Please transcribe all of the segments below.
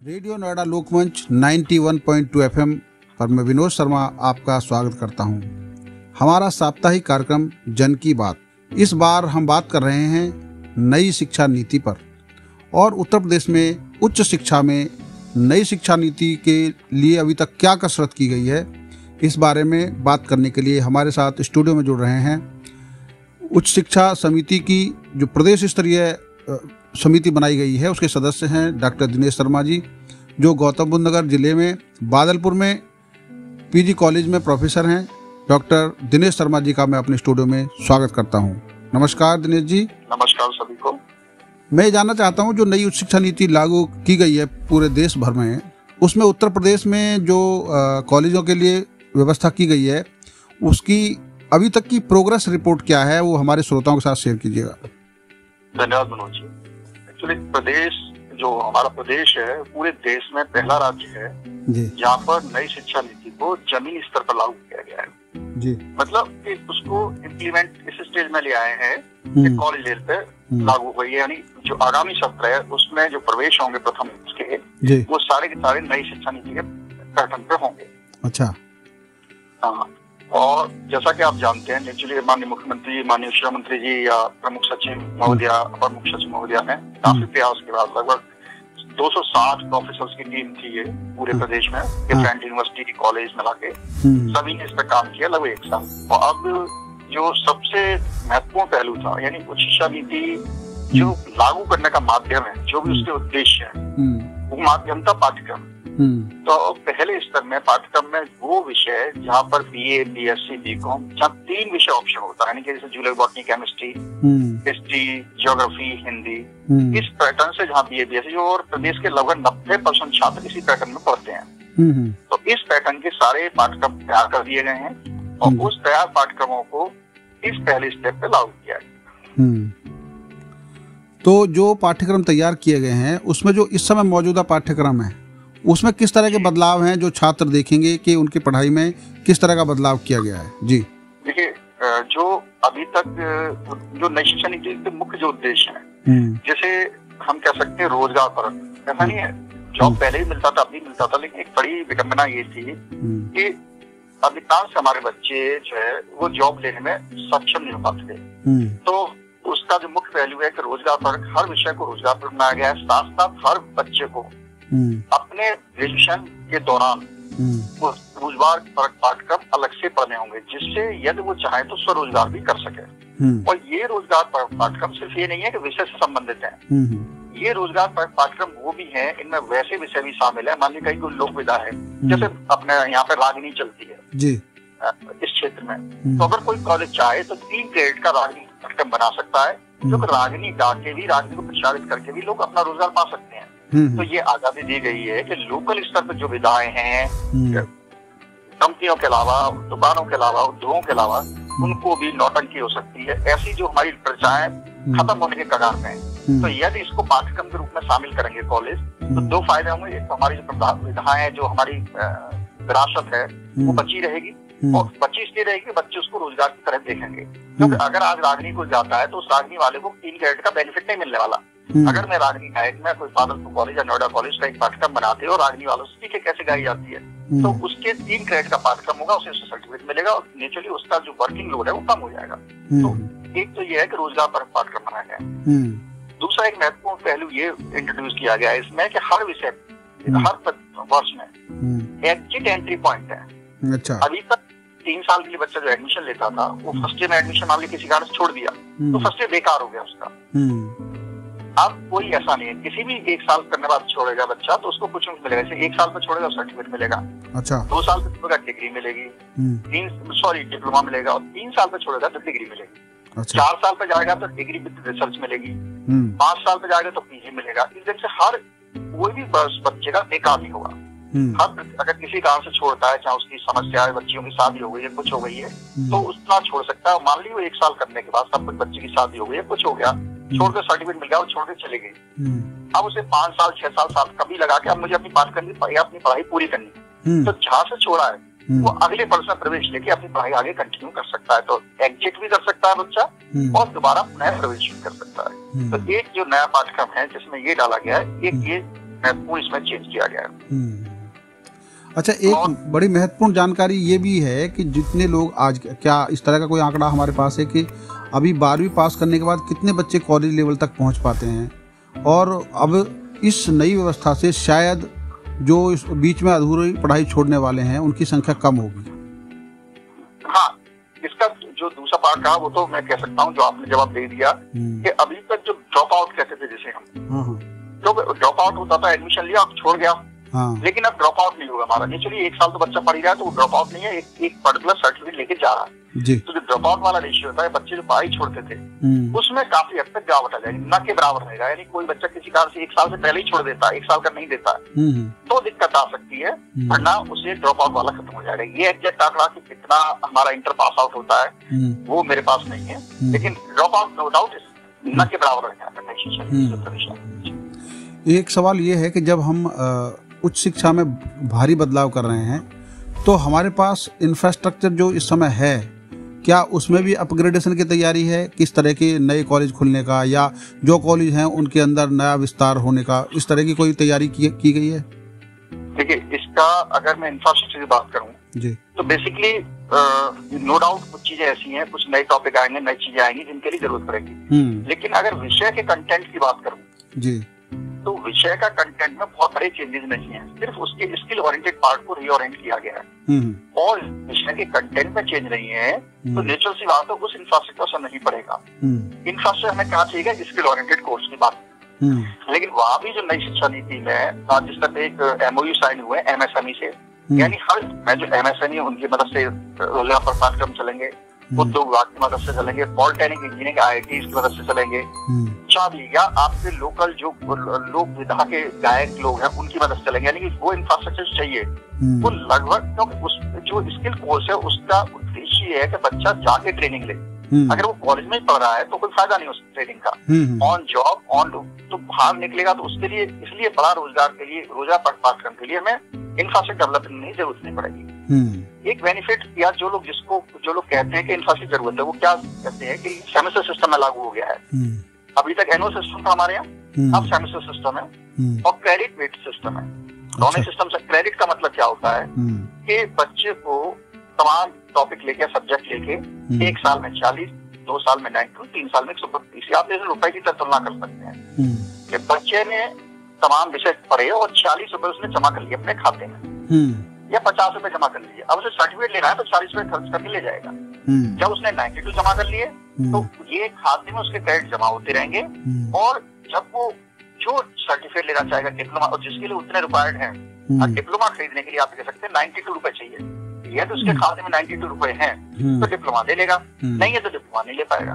Radio Noida लोकमंच 91.2 FM पर मैं विनोद शर्मा आपका स्वागत करता हूं। हमारा साप्ताहिक कार्यक्रम जन की बात। इस बार हम बात कर रहे हैं नई शिक्षा नीति पर और उत्तर प्रदेश में उच्च शिक्षा में नई शिक्षा नीति के लिए अभी तक क्या कसरत की गई है, इस बारे में बात करने के लिए हमारे साथ स्टूडियो में जुड़ रहे हैं उच्च शिक्षा समिति की जो प्रदेश स्तरीय समिति बनाई गई है, उसके सदस्य हैं डॉक्टर दिनेश शर्मा जी, जो गौतम बुद्ध नगर जिले में बादलपुर में पीजी कॉलेज में प्रोफेसर हैं। डॉक्टर दिनेश शर्मा जी का मैं अपने स्टूडियो में स्वागत करता हूं। नमस्कार दिनेश जी। नमस्कार सभी को। मैं जानना चाहता हूं, जो नई उच्च शिक्षा नीति लागू की गई है पूरे देश भर में, उसमें उत्तर प्रदेश में जो कॉलेजों के लिए व्यवस्था की गई है, उसकी अभी तक की प्रोग्रेस रिपोर्ट क्या है, वो हमारे श्रोताओं के साथ शेयर कीजिएगा। धन्यवाद मनोज जी। एक्चुअली प्रदेश जो हमारा प्रदेश है पूरे देश में पहला राज्य है जहाँ पर नई शिक्षा नीति को जमीनी स्तर पर लागू किया गया है जी। मतलब कि उसको इम्प्लीमेंट इस स्टेज में ले आए हैं कि कॉलेज लेवल पे लागू हुई है, यानी जो आगामी सत्र है उसमें जो प्रवेश होंगे प्रथम के वो सारे के सारे नई शिक्षा नीति के पैटर्न पे होंगे। अच्छा। हाँ, और जैसा कि आप जानते हैं नेचुरली माननीय मुख्यमंत्री, माननीय शिक्षा मंत्री जी या प्रमुख सचिव महोदया, अपर मुख्य सचिव महोदया ने काफी प्रयास के बाद लगभग 260 प्रोफेसर्स की टीम थी ये पूरे प्रदेश में, डिफरेंट यूनिवर्सिटी कॉलेज मिला के सभी ने इस पर काम किया लगभग एक साल। और अब जो सबसे महत्वपूर्ण पहलू था, यानी उच्च शिक्षा नीति जो लागू करने का माध्यम है, जो भी उसके उद्देश्य है, वो माध्यम था पाठ्यक्रम। तो पहले स्तर में पाठ्यक्रम में वो विषय जहाँ पर बीए, बीएससी, बीकॉम, जहाँ 3 विषय ऑप्शन होता है, यानी कि जैसे zoology, botany, chemistry, history, geography, Hindi, इस पैटर्न से जहाँ बीए, बीएससी और प्रदेश के लगभग 90% छात्र इसी पैटर्न में पढ़ते हैं। तो इस पैटर्न के सारे पाठ्यक्रम तैयार कर दिए गए हैं और उस तैयार पाठ्यक्रमों को इस पहले स्टेप पे लागू किया गया। तो जो पाठ्यक्रम तैयार किए गए हैं उसमें जो इस समय मौजूदा पाठ्यक्रम है उसमें किस तरह के बदलाव हैं जो छात्र देखेंगे कि उनकी पढ़ाई में किस तरह का बदलाव किया गया है? जी देखिए, जो अभी तक जो नई शिक्षा नीति के मुख्य जो उद्देश्य है, जैसे हम कह सकते हैं रोजगार परक, ऐसा नहीं है जॉब पहले ही मिलता था, अभी मिलता था, लेकिन एक बड़ी विडंबना ये थी कि अधिकांश हमारे बच्चे जो है वो जॉब लेने में सक्षम नहीं हो पाते थे। तो उसका जो मुख्य पहलू है कि रोजगार परक, हर विषय को रोजगार परक बनाया गया है। साथ साथ हर बच्चे को अपने ग्रेजुएशन के दौरान रोजगार परक पाठ्यक्रम अलग से पढ़ने होंगे, जिससे यदि वो चाहे तो स्वरोजगार भी कर सके। और ये रोजगार परक पाठ्यक्रम सिर्फ ये नहीं है कि विषय से संबंधित है, ये रोजगार परक पाठ्यक्रम वो भी है, इनमें वैसे विषय भी शामिल है। मान लीजिए कहीं कोई लोक विधा है, जैसे अपने यहाँ पे रागनी चलती है जी इस क्षेत्र में, तो अगर कोई कॉलेज चाहे तो 3 क्रेडिट का रागनी पाठ्यक्रम बना सकता है, जो रागनी गा के भी, रागनी को प्रचारित करके भी लोग अपना रोजगार पा सकते हैं। तो ये आजादी दी गई है कि लोकल स्तर पर जो विधाएं हैं, कंपनियों के अलावा, दुकानों के अलावा, उद्योगों के अलावा, उनको भी नौटंकी हो सकती है। ऐसी जो हमारी प्रचाएं खत्म होने के कगार में है। तो यदि इसको पाठ्यक्रम के रूप में शामिल करेंगे कॉलेज, तो 2 फायदे होंगे। एक तो हमारी जो विधाएं, जो हमारी विरासत है, वो बची रहेगी, और बच्ची इसलिए रहेगी, बच्चे उसको रोजगार की तरह देखेंगे। क्योंकि अगर आज रागनी को जाता है तो उस रागनी वाले को 3 क्रेडिट का बेनिफिट नहीं मिलने वाला। अगर मैं रागनी गायक में कोई बादलपुर कॉलेज या नोएडा कॉलेज का एक पाठ्यक्रम बनाते हो, रागनी वालों से सीखे कैसे गाई जाती है, तो उसके 3 क्रेडिट का पाठ्यक्रम होगा, उसे सर्टिफिकेट मिलेगा और नेचुरली उसका जो वर्किंग लोड है वो कम हो जाएगा। तो एक तो ये है कि रोजगार पर पाठ्यक्रम बनाया गया। दूसरा एक महत्वपूर्ण पहलू ये इंट्रोड्यूस किया गया है इसमें कि हर विषय, हर वर्ष में एग्जिट एंट्री पॉइंट है। अच्छा। अभी तक 3 साल के लिए बच्चा जो एडमिशन लेता था, वो फर्स्ट ईयर में एडमिशन मान ली किसी कारण से छोड़ दिया, तो फर्स्ट ईयर बेकार हो गया उसका। अब कोई ऐसा नहीं है, किसी भी 1 साल करने बाद छोड़ेगा बच्चा तो उसको कुछ मिलेगा। जैसे 1 साल पर छोड़ेगा सर्टिफिकेट मिलेगा। अच्छा। 2 साल पर छोड़ेगा डिग्री मिलेगी, डिप्लोमा मिलेगा, और 3 साल पर छोड़ेगा तो डिग्री मिलेगी। अच्छा। 4 साल पर जाएगा तो डिग्री विद रिसर्च मिलेगी, 5 साल पर जाएगा तो पीजी मिलेगा। इस तरह से हर कोई भी बच्चे का बेकार नहीं होगा। अगर किसी कारण से छोड़ता है, चाहे उसकी समस्या है, बच्चियों की शादी हो गई है, कुछ हो गई है, तो उतना छोड़ सकता है। मान लीजिए 1 साल करने के बाद सब कुछ, बच्चे की शादी हो गई है, कुछ हो गया, छोड़कर सर्टिफिकेट मिल गया और छोड़ के चले गए। अब उसे 5 साल 6 साल कभी लगा के अब मुझे अपनी अपनी पढ़ाई पूरी करनी, तो जहाँ से छोड़ा है वो अगले वर्ष में प्रवेश लेके अपनी पढ़ाई आगे कंटिन्यू कर सकता है। तो एग्जिट भी कर सकता है बच्चा और दोबारा नया प्रवेश भी कर सकता है। तो एक जो नया पाठ्यक्रम है जिसमें ये डाला गया है, एक ये महत्वपूर्ण इसमें चेंज किया गया है। अच्छा, एक बड़ी महत्वपूर्ण जानकारी ये भी है कि जितने लोग आज, क्या इस तरह का कोई आंकड़ा हमारे पास है कि अभी 12वीं पास करने के बाद कितने बच्चे कॉलेज लेवल तक पहुंच पाते हैं, और अब इस नई व्यवस्था से शायद जो इस बीच में अधूरी पढ़ाई छोड़ने वाले हैं उनकी संख्या कम होगी? हाँ, इसका जो दूसरा पार्ट कहा वो तो मैं कह सकता हूँ, जो आपने जवाब दे दिया कि अभी तक जो ड्रॉप आउट कहते थे, जिसे हम जो ड्रॉप आउट होता था, एडमिशन लिया छोड़ गया, लेकिन अब ड्रॉप आउट नहीं होगा हमारा। नेचुरली एक साल तो बच्चा पढ़ ही रहा है, तो वो ड्रॉप आउट नहीं है, एक पर्टिकुलर सर्टिफिकेट लेके जा रहा है। तो जो ड्रॉप आउट वाला रेशियो होता है, बच्चे जो पढ़ाई छोड़ते थे उसमें काफी हद तक गिरावट आ जाएगी, न के बराबर रहेगा। यानी कोई बच्चा किसी कारण से 1 साल से पहले ही छोड़ देता है, 1 साल का नहीं देता है, तो दिक्कत आ सकती है, वरना उसे ड्रॉप आउट वाला खत्म हो जाएगा। ये एग्जैक्ट आंकड़ा कि कितना हमारा इंटर पास आउट होता है वो मेरे पास नहीं है, लेकिन ड्रॉप आउट नो डाउट न के बराबर रहेगा। एक सवाल ये है कि जब हम उच्च शिक्षा में भारी बदलाव कर रहे हैं, तो हमारे पास इंफ्रास्ट्रक्चर जो इस समय है, क्या उसमें भी अपग्रेडेशन की तैयारी है? किस तरह के नए कॉलेज खुलने का, या जो कॉलेज हैं उनके अंदर नया विस्तार होने का, इस तरह की कोई तैयारी की गई है? देखिए, इसका अगर मैं इंफ्रास्ट्रक्चर की बात करूं जी, तो बेसिकली नो डाउट कुछ चीजें ऐसी हैं, कुछ नए टॉपिक आएंगे, नई चीजें आएंगी जिनके लिए जरूरत पड़ेगी। लेकिन अगर विषय के कंटेंट की बात करूं जी, तो विषय का कंटेंट में बहुत बड़े चेंजेस नहीं है, सिर्फ उसके स्किल ओरिएंटेड पार्ट को रीओरिएंट किया गया है, और विषय के कंटेंट में चेंज नहीं है, तो नेचुरल सी बात है उस इंफ्रास्ट्रक्चर से नहीं पड़ेगा। इंफ्रास्ट्रक्चर हमें कहा चाहिए स्किल ओरिएंटेड कोर्स की बात, लेकिन वहाँ भी जो नई शिक्षा नीति में जिस तरह एक MOU साइन हुए MSME से, यानी हर में जो MSME उनकी मदद से रोजगार पर पाठ्यक्रम चलेंगे, उद्योग विभाग की मदद से चलेंगे, पॉलिटेक्निक इंजीनियरिंग IIT की मदद से चलेंगे, चाबी या आपके लोकल जो लोक विधा के गायक लोग हैं उनकी मदद से चलेंगे। यानी कि वो इंफ्रास्ट्रक्चर चाहिए वो लगभग, क्योंकि उस जो स्किल कोर्स है उसका उद्देश्य ये है कि बच्चा जाके ट्रेनिंग ले। अगर वो कॉलेज में पढ़ रहा है तो कोई फायदा नहीं उस ट्रेनिंग का, ऑन जॉब ऑन तो बाहर निकलेगा, तो उसके लिए इसलिए बड़ा रोजगार के लिए, रोजगार पाठ्यक्रम के लिए हमें इंफ्रास्ट्रक्चर डेवलपमेंट की जरूरत नहीं पड़ेगी। एक बेनिफिट या जो लोग कहते हैं कि इंफ्रास्ट्रक्चर जरूरत है, वो क्या कहते हैं कि सेमेस्टर सिस्टम में लागू हो गया है। अभी तक एनुअल सिस्टम था हमारे यहाँ, अब सेमेस्टर सिस्टम है और क्रेडिट बेस्ड सिस्टम है। दोनों सिस्टम से क्रेडिट का मतलब क्या होता है कि बच्चे को तमाम टॉपिक लेके, सब्जेक्ट लेके 1 साल में 40, 2 साल में 90, 3 साल में 132, आप जैसे रुपए की तुलना कर सकते हैं कि बच्चे ने तमाम विषय पढ़े और 40 रुपए उसने जमा कर लिए अपने खाते में, या 50 रुपए जमा कर लिए। अब उसे सर्टिफिकेट लेना है तो 40 रुपए खर्च करके ले जाएगा। जब उसने 92 जमा कर लिए तो ये खाते में उसके क्रेडिट जमा होते रहेंगे, और जब वो जो सर्टिफिकेट लेना चाहेगा डिप्लोमा, और जिसके लिए उतने रिक्वायर्ड है, डिप्लोमा खरीदने के लिए आप कह सकते हैं 92 रुपए चाहिए, ये तो उसके खाते में 92 रुपए हैं तो डिप्लोमा ले लेगा, नहीं है तो डिप्लोमा नहीं ले पाएगा।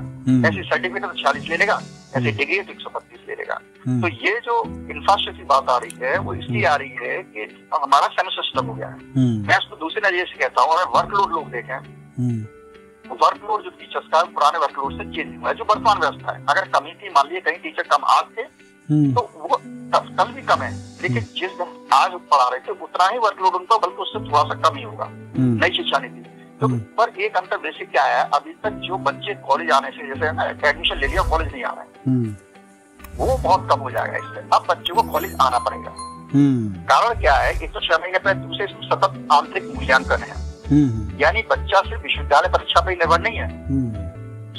ऐसी सर्टिफिकेट तो 40 ले लेगा, ऐसी डिग्री तो 132 ले लेगा। तो ये जो इंफ्रास्ट्रक्चर की बात आ रही है वो इसलिए आ रही है कि हमारा सेमेस्टर सिस्टम हो गया है। मैं इसको दूसरे नजरिए से कहता हूँ, अगर वर्कलोड लोग देखें, वर्कलोड जो टीचर्स का पुराने वर्कलोड से चेंज हुआ है, जो वर्तमान व्यवस्था है, अगर कमी थी, मान लीजिए कहीं टीचर कम आज थे तो वो कल भी कम है, लेकिन जिस दिन आज पढ़ा रहे थे उतना ही वर्कलोड उनका, बल्कि उससे थोड़ा सा कम ही होगा नई शिक्षा नीति। तो पर एक अंतर बेसिक क्या है, अभी तक जो बच्चे कॉलेज आने से, जैसे एडमिशन ले लिया कॉलेज नहीं आ रहा है, वो बहुत कम हो जाएगा। इससे अब बच्चे को कॉलेज आना पड़ेगा। कारण क्या है, एक तो 6 महीने पहले, दूसरे सतत आंतरिक मूल्यांकन है, यानी बच्चा सिर्फ विश्वविद्यालय परीक्षा पे निर्भर नहीं है।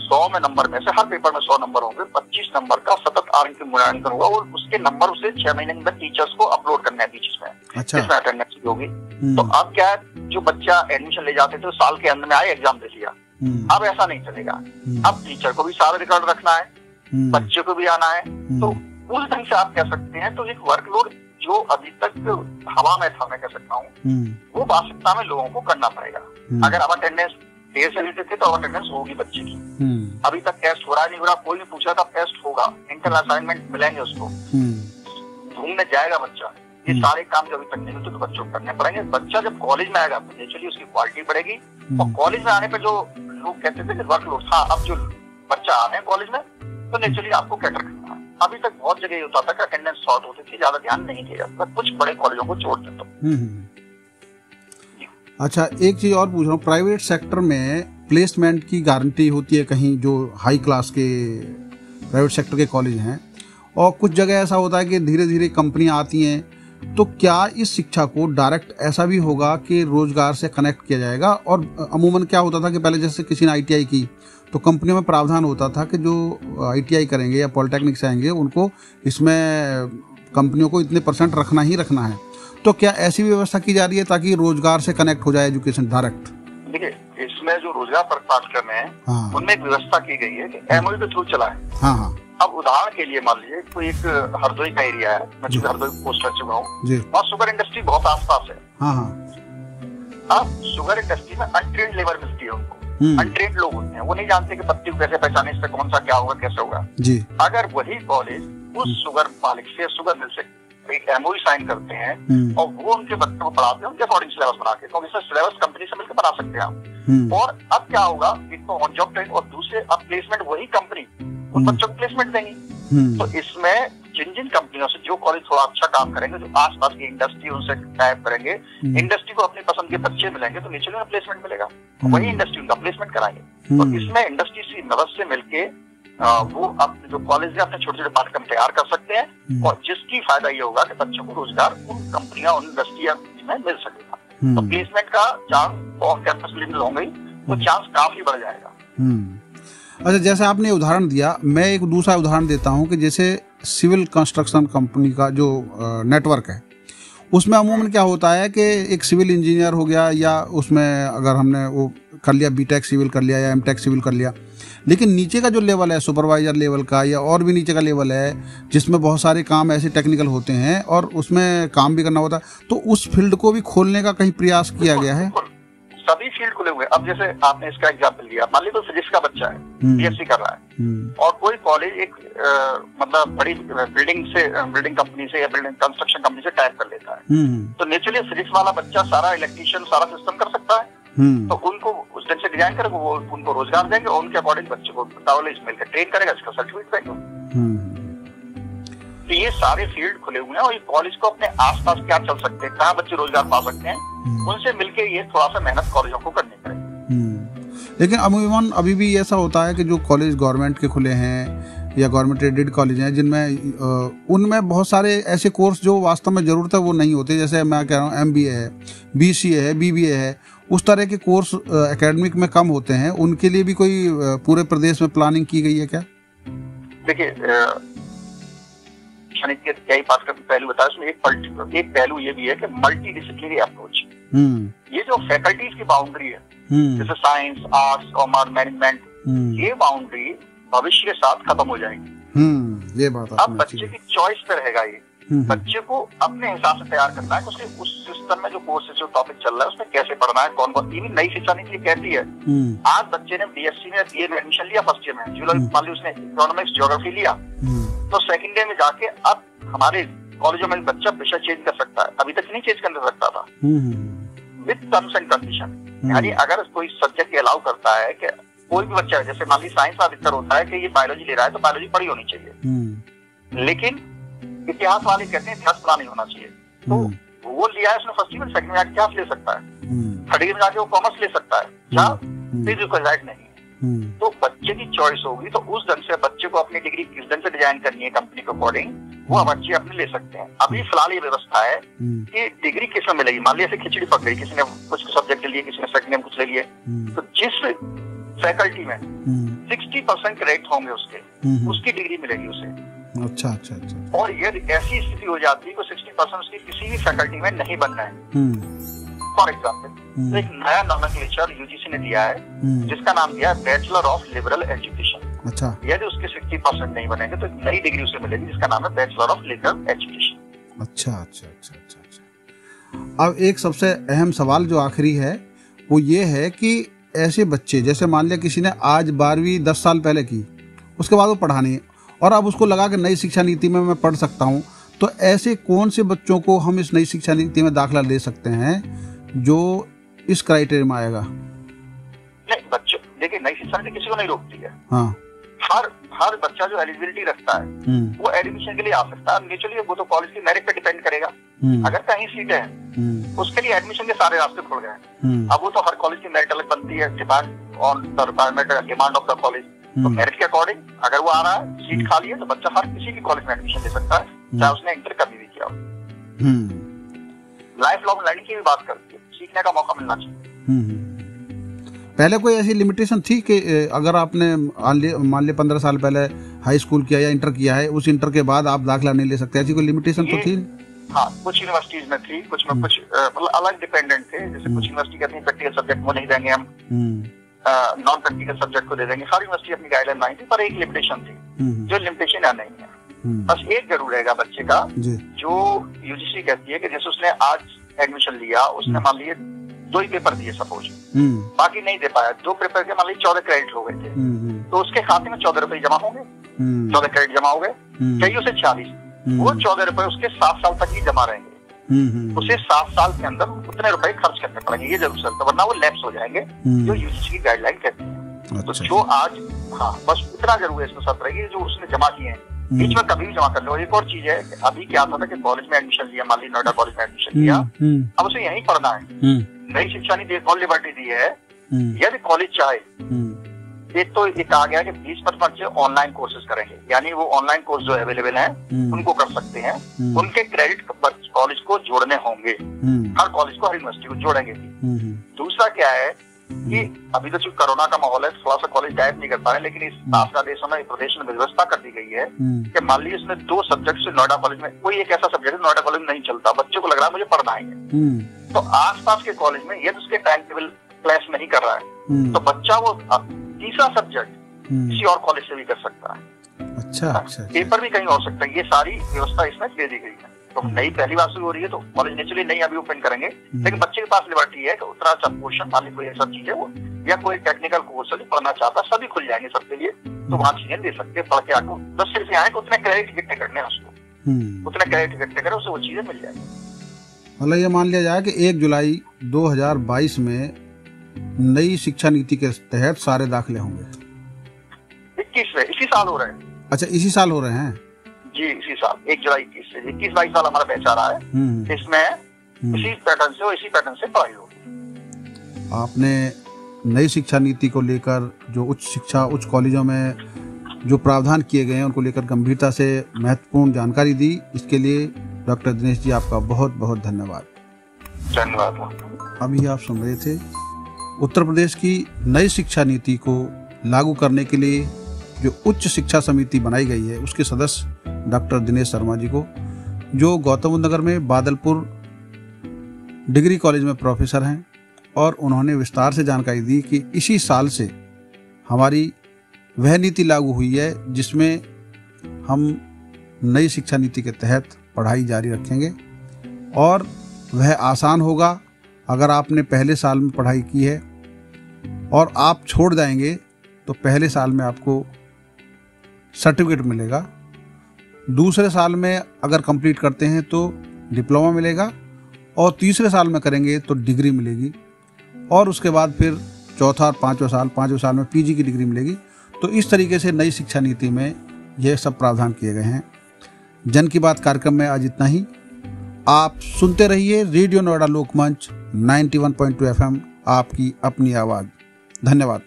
100 में नंबर में से हर पेपर में 100 नंबर होंगे, 25 नंबर का सतत आंतरिक मूल्यांकन होगा, और उसके नंबर उसे 6 महीने के अंदर टीचर्स को अपलोड करना है बीच में, जिसमें अटेंडेंस होगी। तो अब क्या है, जो बच्चा एडमिशन ले जाते थे तो साल के अंत में आए एग्जाम दे लिया, अब ऐसा नहीं चलेगा। अब टीचर को भी सारा रिकॉर्ड रखना है, बच्चे को भी आना है, तो उस ढंग से आप कह सकते हैं। तो एक वर्कलोड जो अभी तक हवा में था, मैं कह सकता हूँ, वो वास्तविकता में लोगों को करना पड़ेगा। अगर अब अटेंडेंस देर से लेते थे तो अब अटेंडेंस होगी बच्चे की। अभी तक टेस्ट हो रहा नहीं हो रहा, कोई नहीं पूछ रहा था, टेस्ट होगा, इंटरनल असाइनमेंट मिलेंगे उसको, घूमने जाएगा बच्चा। ये सारे काम जो अभी तक नहीं होते तो बच्चों को करने पड़ेंगे। बच्चा जब कॉलेज में आएगा तो नेचुरली उसकी क्वालिटी बढ़ेगी, और कॉलेज में आने पर जो लोग कहते थे वर्कलोड, हाँ, अब जो बच्चा आ रहे हैं कॉलेज में तो नेचुरली आपको कैटर करना है। अभी तक बहुत जगह ये होता था कि अटेंडेंस शॉर्ट होती थी, ज्यादा ध्यान नहीं दिया जाता, कुछ बड़े कॉलेजों को छोड़ देता। अच्छा, एक चीज और पूछ रहा हूँ, प्राइवेट सेक्टर में प्लेसमेंट की गारंटी होती है कहीं, जो हाई क्लास के प्राइवेट सेक्टर के कॉलेज हैं, और कुछ जगह ऐसा होता है कि धीरे धीरे कंपनियां आती हैं, तो क्या इस शिक्षा को डायरेक्ट ऐसा भी होगा कि रोजगार से कनेक्ट किया जाएगा? और अमूमन क्या होता था कि पहले जैसे किसी ने ITI की तो कंपनियों में प्रावधान होता था कि जो ITI करेंगे या पॉलिटेक्निक से आएंगे उनको इसमें कंपनियों को इतने % रखना ही रखना है। तो क्या ऐसी व्यवस्था की जा रही है ताकि रोजगार से कनेक्ट हो जाए एजुकेशन डायरेक्ट? देखिए, इसमें जो रोजगार पर पाठ कर रहे हैं उनमें एक व्यवस्था की गई है कि MOU के थ्रू चला है। हाँ। अब उदाहरण के लिए मान लीजिए कोई एक हरदोई का एरिया है, मैं हरदोई पोस्ट कर चुका हूँ, वहाँ शुगर इंडस्ट्री बहुत आसपास है। अब शुगर इंडस्ट्री में अनट्रेन्ड लेबर मिलती है उनको, अनट्रेन्ड लोग होते हैं, वो नहीं जानते कि पत्ती को कैसे पहचाने, इससे कौन सा क्या होगा, कैसे होगा। अगर वही कॉलेज उस शुगर मालिक से, शुगर मिल से एक MOU साइन करते हैं और वो उनके बच्चों को पढ़ाते हैं उनके अकॉर्डिंग सिलेबस बना के, क्योंकि सिलेबस कंपनी से मिलकर बना सकते हैं आप। और अब क्या होगा, एक तो ऑन जॉब ट्रेनिंग और दूसरे अब प्लेसमेंट वही कंपनी उन बच्चों को प्लेसमेंट देंगी। तो इसमें जिन कंपनियों से जो कॉलेज थोड़ा अच्छा काम करेंगे, जो आसपास की इंडस्ट्री उनसे टाइप करेंगे, इंडस्ट्री को अपनी पसंद के बच्चे मिलेंगे तो नेचुरली उन्हें प्लेसमेंट मिलेगा, वही इंडस्ट्री उनका प्लेसमेंट कराएंगे। तो इसमें इंडस्ट्री की मदद से मिलके वो अपने जो कॉलेज है अपने छोटे छोटे पाठ्यक्रम तैयार कर सकते हैं और जिसकी फायदा ये होगा कि बच्चों को रोजगार उन कंपनियां, उन इंडस्ट्रिया में मिल सकेगा। तो प्लेसमेंट का चांस और कैंपस प्लेसमेंट होंगे वो चांस काफी बढ़ जाएगा। अच्छा, जैसे आपने उदाहरण दिया, मैं एक दूसरा उदाहरण देता हूँ कि जैसे सिविल कंस्ट्रक्शन कंपनी का जो नेटवर्क है उसमें अमूमन क्या होता है कि एक सिविल इंजीनियर हो गया, या उसमें अगर हमने वो कर लिया BTech सिविल कर लिया या MTech सिविल कर लिया, लेकिन नीचे का जो लेवल है सुपरवाइजर लेवल का या और भी नीचे का लेवल है जिसमें बहुत सारे काम ऐसे टेक्निकल होते हैं और उसमें काम भी करना होता है, तो उस फील्ड को भी खोलने का कहीं प्रयास किया गया है? सभी फील्ड खुले हुए। अब जैसे आपने इसका एग्जाम्पल दिया, मान लीजिए फिजिक्स का बच्चा है, BSc कर रहा है और कोई कॉलेज एक मतलब बड़ी बिल्डिंग कंपनी से या बिल्डिंग कंस्ट्रक्शन कंपनी से टाइप कर लेता है, तो नेचुरली फिजिक्स वाला बच्चा सारा इलेक्ट्रीशियन सारा सिस्टम कर सकता है। तो उनको उस ढंग से डिजाइन करेगा, वो उनको रोजगार देंगे और उनके अकॉर्डिंग बच्चे को कॉलेज मिलकर ट्रेन करेगा, इसका सर्टिफिकेट देंगे। तो ये सारे फील्ड खुले हुए हैं और ये कॉलेज को अपने आसपास क्या चल सकते हैं, कहाँ बच्चे रोजगार पा सकते हैं, उनसे मिलके ये थोड़ा सा मेहनत कॉलेजों को करनी पड़ेगी। लेकिन अमूमन अभी भी ऐसा होता है कि जो कॉलेज गवर्नमेंट के खुले हैं या गवर्नमेंट एडेड कॉलेज हैं जिनमें उनमें बहुत सारे ऐसे कोर्स जो वास्तव में जरूरत है वो नहीं होते, जैसे मैं कह रहा हूँ MBA है, BCA है, BBA है, उस तरह के कोर्स एकेडमिक में कम होते हैं, उनके लिए भी कोई पूरे प्रदेश में प्लानिंग की गई है क्या? देखिए, क्या ही बात कर पहलू बताया, उसमें एक पहलू ये भी है कि मल्टी डिसिप्लिनरी अप्रोच। ये जो फैकल्टीज की बाउंड्री है जैसे साइंस, आर्ट्स, कॉमर्स, मैनेजमेंट, ये बाउंड्री भविष्य के साथ खत्म हो जाएगी। ये बात अब बच्चे की चॉइस पे रहेगा ये, बच्चे को अपने हिसाब से तैयार करना है, उसके उस सिस्टम में जो कोर्सेज जो टॉपिक चल रहा है उसमें कैसे पढ़ना है, कौन कौन। इवन नई शिक्षा नीति कहती है, आज बच्चे ने BSc में BA में एडमिशन लिया फर्स्ट ईयर में, मान ली उसने इकोनॉमिक्स ज्योग्राफी लिया, तो सेकंड ईयर में जाके अब हमारे कॉलेजों में बच्चा विषय चेंज कर सकता है, अभी तक नहीं चेंज कर सकता था, विद टर्म्स एंड कंडीशन। यानी अगर कोई सब्जेक्ट अलाउ करता है कि कोई भी बच्चा, जैसे मान ली साइंस का अधिकतर होता है कि ये बायोलॉजी ले रहा है तो बायोलॉजी पढ़ी होनी चाहिए, लेकिन इतिहास वाले कहते हैं इतिहास पढ़ा नहीं होना चाहिए, तो वो लिया है उसने फर्स्ट ईयर में, सेकंड में जाके इतिहास ले सकता है, थर्ड ईयर में जाके वो कॉमर्स ले सकता है, जहाँ फिर कोई राइट नहीं है। तो बच्चे की चॉइस होगी तो उस ढंग से बच्चे को अपनी डिग्री किस ढंग से डिजाइन करनी है कंपनी के अकॉर्डिंग, वो बच्चे अपने ले सकते हैं। अभी फिलहाल ये व्यवस्था है कि डिग्री किसमें मिलेगी, मान लीजिए खिचड़ी पक गई, किसी ने कुछ सब्जेक्ट ले लिए, किसी ने सेकंड में कुछ ले लिए, तो जिस फैकल्टी में 60% क्रेडिट होंगे उसकी डिग्री मिलेगी उसे। अच्छा अच्छा अच्छा। और यदि ऐसी स्थिति हो जाती है कि 60% उसकी किसी भी फैकल्टी में नहीं बनना है, फॉर एग्जाम्पल, तो एक नया नोमेनक्लेचर UGC ने दिया है जिसका नाम दिया है बैचलर ऑफ लिबरल एजुकेशन। अच्छा। यदि उसके 60% नहीं बनेंगे तो एक नई डिग्री उसे मिलेगी जिसका नाम है बैचलर ऑफ लिबरल एजुकेशन। अच्छा अच्छा अच्छा अच्छा अच्छा। अब एक सबसे अहम सवाल जो आखिरी है वो ये है कि ऐसे बच्चे, जैसे मान लिया किसी ने आज 12वीं 10 साल पहले की, उसके बाद वो पढ़ा नहीं और अब उसको लगा कि नई शिक्षा नीति में मैं पढ़ सकता हूँ, तो ऐसे कौन से बच्चों को हम इस नई शिक्षा नीति में दाखिला ले सकते हैं जो इस क्राइटेरिया में आएगा? नहीं, बच्चों देखिए, नई शिक्षा नीति किसी को नहीं रोकती है। हाँ। हर बच्चा जो एलिजिबिलिटी रखता है वो एडमिशन के लिए आ सकता है। नेचुरली वो तो कॉलेज की मेरिट पे डिपेंड करेगा। अगर कहीं सीटें हैं उसके लिए एडमिशन के सारे रास्ते खुल गए। अब वो तो हर कॉलेज की मेरिट अलग बनती है, depend on the requirement demand of the college. तो मेरिट के अकॉर्डिंग अगर वो आ रहा है, सीट खाली है, तो बच्चा हर किसी भी कॉलेज में एडमिशन ले सकता है, चाहे उसने इंटर कभी भी किया हो। लाइफ लॉन्ग लर्निंग की भी बात करती है, सीखने का मौका मिलना चाहिए। पहले कोई ऐसी लिमिटेशन थी कि अगर आपने मान लिया 15 साल पहले हाई स्कूल किया या इंटर किया है, उस इंटर के बाद आप दाखिला नहीं ले सकते, ऐसी कोई लिमिटेशन तो थी? हाँ, कुछ यूनिवर्सिटीज में थी, कुछ में कुछ मतलब अलग डिपेंडेंट थे। जैसे कुछ यूनिवर्सिटी कहती है प्रैक्टिकल सब्जेक्ट को नहीं देंगे हम, नॉन प्रैक्टिकल सब्जेक्ट को दे देंगे। सारी यूनिवर्सिटी अपनी गाइडलाइन बनाई थी, पर एक लिमिटेशन थी, जो लिमिटेशन यहाँ नहीं है। बस एक जरूर रहेगा बच्चे का, जो यूजीसी कहती है कि जैसे उसने आज एडमिशन लिया, उसने मान लिया 2 ही पेपर दिए सपोज, बाकी नहीं दे पाया, 2 पेपर के मान लीजिए 14 क्रेडिट हो गए थे, तो उसके खाते में 14 रुपए जमा होंगे, 14 क्रेडिट जमा हो गए, कई उसे 40, वो 14 रुपए उसके 7 साल तक ही जमा रहेंगे। उसे 7 साल के अंदर उतने रुपए खर्च करने पड़ेंगे, ये जरूर सर, वरना वो लैप्स हो जाएंगे, जो यूजीसी की गाइडलाइन कहती है। तो जो आज, हाँ, बस इतना जरूर है इसमें शर्त रहेगी, जो उसने जमा किए हैं बीच में कभी भी जमा कर लो। एक और चीज है, अभी क्या था कि कॉलेज में एडमिशन लिया, मान ली नोएडा कॉलेज में एडमिशन लिया, अब उसे यहीं पढ़ना है, नई शिक्षा नीति एक और लिबर्टी दी है, यदि कॉलेज चाहे, एक तो एक आ गया कि 20% बच्चे ऑनलाइन कोर्सेज करेंगे, यानी वो ऑनलाइन कोर्स जो अवेलेबल हैं उनको कर सकते हैं, उनके क्रेडिट कॉलेज को जोड़ने होंगे, हर कॉलेज को, हर यूनिवर्सिटी को जोड़ेंगे। दूसरा क्या है कि अभी तो चूंकि कोरोना का माहौल है, थोड़ा सा कॉलेज गायब नहीं कर पा रहे, लेकिन इस आदेशों में प्रदेश में व्यवस्था कर दी गई है कि मान लीजिए इसमें 2 सब्जेक्ट से नोएडा कॉलेज में कोई एक ऐसा सब्जेक्ट नोएडा कॉलेज में नहीं चलता, बच्चे को लग रहा है मुझे पढ़ना ही है, तो आसपास के कॉलेज में यदि उसके टाइम टेबल क्लास नहीं कर रहा है, तो बच्चा वो तीसरा सब्जेक्ट किसी और कॉलेज से भी कर सकता है। अच्छा। पेपर भी कहीं हो सकता है, ये सारी व्यवस्था इसमें दे दी गई है। तो नई पहली बार शुरू हो रही है, तो कॉलेज नेचुरली नहीं अभी ओपन करेंगे, लेकिन बच्चे के पास लिबर्टी है कि उतना अच्छा पोर्शन, मान ली कोई ऐसा चीज है वो, या कोई टेक्निकल कोर्स है पढ़ना चाहता, सभी खुल जाएंगे सबके लिए, तो वहाँ चीजें दे सकते हैं, पढ़ के आपको 10 से आए, उतने क्रेडिट इकट्ठे करने हैं उसको, उतने क्रेडिट इकट्ठे करें, उसे वो चीजें मिल जाएंगी। मतलब ये मान लिया जाए कि 1 जुलाई 2022 में नई शिक्षा नीति के तहत सारे दाखिले होंगे। 21 में, इसी साल हो रहे हैं। अच्छा, इसी साल हो रहे हैं जी, इसी साल 1 जुलाई 21 से 21-22 साल हमारा बैच आ रहा है, इसमें इसी पैटर्न से पढ़ाई होगी। आपने नई शिक्षा नीति को लेकर जो उच्च कॉलेजों में जो प्रावधान किए गए हैं उनको लेकर गंभीरता से महत्वपूर्ण जानकारी दी, इसके लिए डॉक्टर दिनेश जी आपका बहुत बहुत धन्यवाद। धन्यवाद। अभी आप सुन रहे थे उत्तर प्रदेश की नई शिक्षा नीति को लागू करने के लिए जो उच्च शिक्षा समिति बनाई गई है, उसके सदस्य डॉक्टर दिनेश शर्मा जी को, जो गौतम बुद्ध नगर में बादलपुर डिग्री कॉलेज में प्रोफेसर हैं, और उन्होंने विस्तार से जानकारी दी कि इसी साल से हमारी वह नीति लागू हुई है जिसमें हम नई शिक्षा नीति के तहत पढ़ाई जारी रखेंगे, और वह आसान होगा। अगर आपने पहले साल में पढ़ाई की है और आप छोड़ जाएंगे तो पहले साल में आपको सर्टिफिकेट मिलेगा, दूसरे साल में अगर कंप्लीट करते हैं तो डिप्लोमा मिलेगा, और तीसरे साल में करेंगे तो डिग्री मिलेगी, और उसके बाद फिर चौथा और पांचवें साल में पीजी की डिग्री मिलेगी। तो इस तरीके से नई शिक्षा नीति में यह सब प्रावधान किए गए हैं। जन की बात कार्यक्रम में आज इतना ही। आप सुनते रहिए रेडियो नोएडा लोकमंच 91.2 FM, आपकी अपनी आवाज़। धन्यवाद।